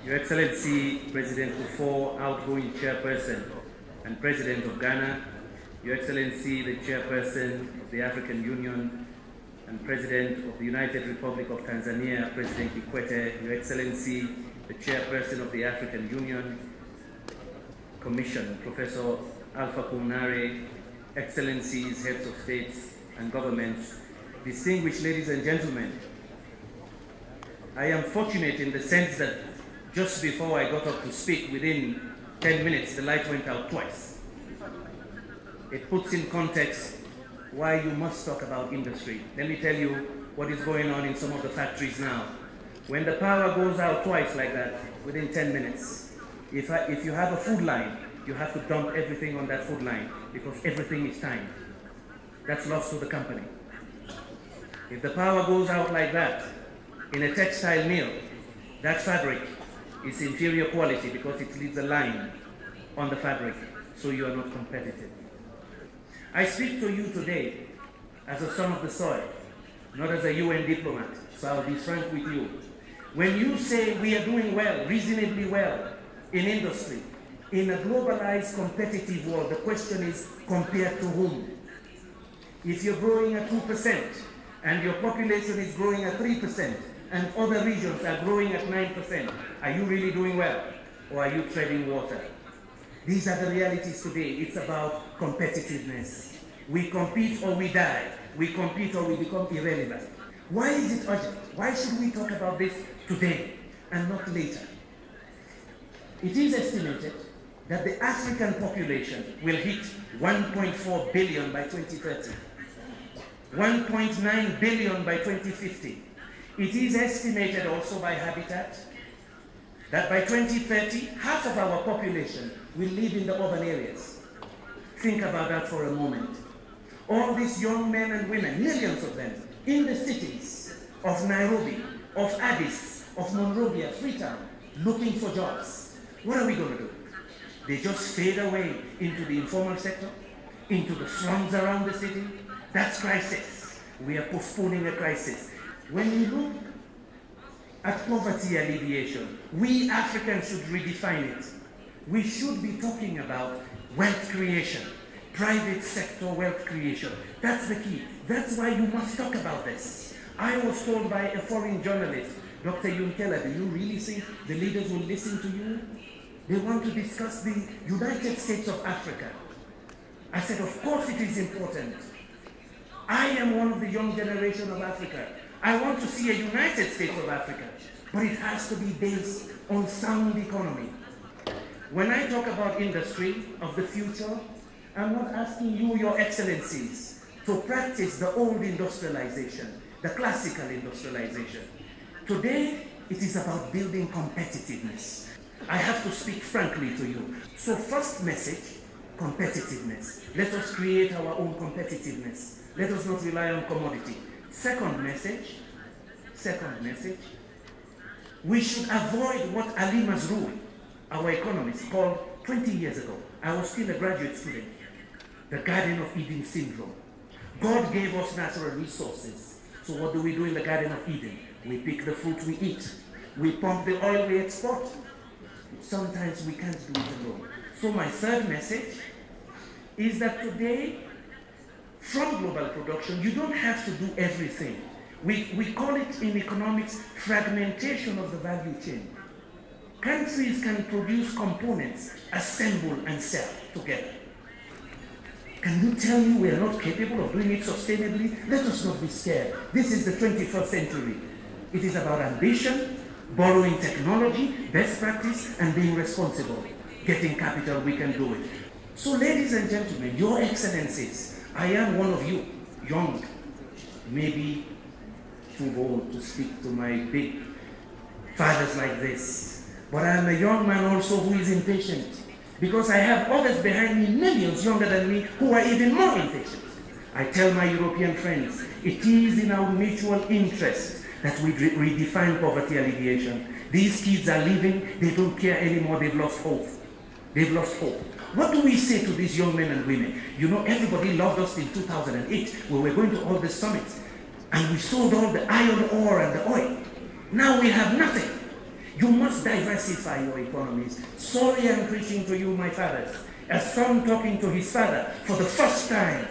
Your Excellency President Kufuor, outgoing Chairperson and President of Ghana, Your Excellency the Chairperson of the African Union and President of the United Republic of Tanzania, President Kikwete, Your Excellency the Chairperson of the African Union Commission, Professor Alpha Pulnare, Excellencies, Heads of States and Governments, distinguished ladies and gentlemen, I am fortunate in the sense that just before I got up to speak, within 10 minutes, the light went out twice. It puts in context why you must talk about industry. Let me tell you what is going on in some of the factories now. When the power goes out twice like that, within 10 minutes, if you have a food line, you have to dump everything on that food line because everything is timed. That's lost to the company. If the power goes out like that in a textile mill, that fabric is inferior quality because it leaves a line on the fabric, so you are not competitive. I speak to you today as a son of the soil, not as a UN diplomat, so I'll be frank with you. When you say we are doing well, reasonably well, in industry, in a globalized competitive world, the question is compared to whom? If you're growing at 2% and your population is growing at 3% and other regions are growing at 9%, are you really doing well or are you treading water? These are the realities today. It's about competitiveness. We compete or we die. We compete or we become irrelevant. Why is it urgent? Why should we talk about this today and not later? It is estimated that the African population will hit 1.4 billion by 2030, 1.9 billion by 2050. It is estimated also by Habitat that by 2030, half of our population will live in the urban areas. Think about that for a moment. All these young men and women, millions of them, in the cities of Nairobi, of Addis, of Monrovia, Freetown, looking for jobs. What are we going to do? They just fade away into the informal sector, into the slums around the city. That's crisis. We are postponing a crisis. When we look at poverty alleviation, we Africans should redefine it. We should be talking about wealth creation, private sector wealth creation. That's the key. That's why you must talk about this. I was told by a foreign journalist, Dr. Yunkela, do you really think the leaders will listen to you? They want to discuss the United States of Africa. I said, of course it is important. I am one of the young generation of Africa. I want to see a United States of Africa, but it has to be based on sound economy. When I talk about industry of the future, I'm not asking you, Your Excellencies, to practice the old industrialization, the classical industrialization. Today, it is about building competitiveness. I have to speak frankly to you. So first message, competitiveness. Let us create our own competitiveness. Let us not rely on commodity. Second message, we should avoid what Ali Masrur, our economist, called 20 years ago. I was still a graduate student. The Garden of Eden syndrome. God gave us natural resources. So what do we do in the Garden of Eden? We pick the fruit we eat. We pump the oil we export. Sometimes we can't do it alone. So my third message is that today, from global production, you don't have to do everything. We call it in economics fragmentation of the value chain. Countries can produce components, assemble and sell together. Can you tell me we are not capable of doing it sustainably? Let us not be scared. This is the 21st century. It is about ambition, borrowing technology, best practice, and being responsible. Getting capital, we can do it. So ladies and gentlemen, Your Excellencies, I am one of you, young, maybe too old to speak to my big fathers like this. But I am a young man also who is impatient, because I have others behind me, millions younger than me, who are even more impatient. I tell my European friends, it is in our mutual interest that we redefine poverty alleviation. These kids are leaving, they don't care anymore, they've lost hope. They've lost hope. What do we say to these young men and women? You know, everybody loved us in 2008. We were going to all the summits, and we sold all the iron ore and the oil. Now we have nothing. You must diversify your economies. Sorry, I'm preaching to you, my fathers. A son talking to his father for the first time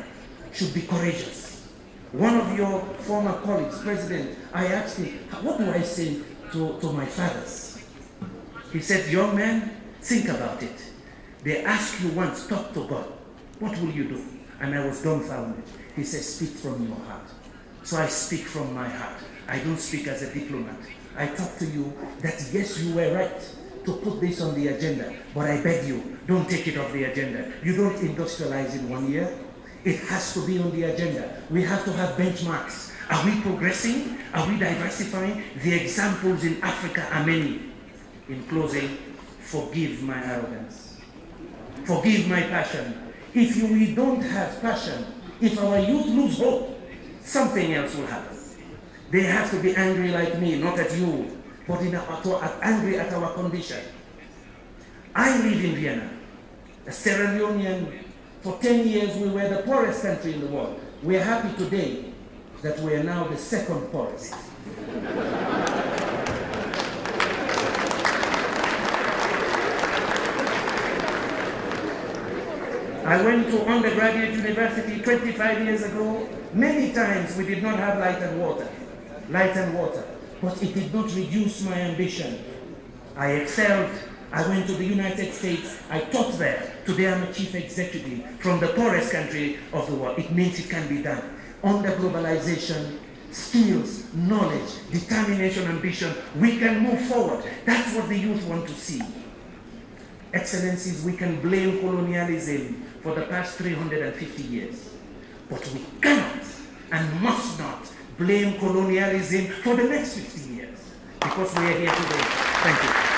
should be courageous. One of your former colleagues, President, I asked him, what do I say to my fathers? He said, young man, think about it. They ask you once, talk to God. What will you do? And I was dumbfounded. He said, speak from your heart. So I speak from my heart. I don't speak as a diplomat. I talk to you that yes, you were right to put this on the agenda, but I beg you, don't take it off the agenda. You don't industrialize in 1 year. It has to be on the agenda. We have to have benchmarks. Are we progressing? Are we diversifying? The examples in Africa are many. In closing, forgive my arrogance. Forgive my passion. If we don't have passion, if our youth lose hope, something else will happen. They have to be angry like me, not at you, but angry at our condition. I live in Vienna, a Sierra Leonean. For 10 years, we were the poorest country in the world. We are happy today that we are now the second poorest. I went to undergraduate university 25 years ago. Many times we did not have light and water. But it did not reduce my ambition. I excelled. I went to the United States. I taught there. Today I'm a chief executive from the poorest country of the world. It means it can be done. Under globalization, skills, knowledge, determination, ambition, we can move forward. That's what the youth want to see. Excellencies, we can blame colonialism for the past 350 years. But we cannot and must not blame colonialism for the next 50 years, because we are here today. Thank you.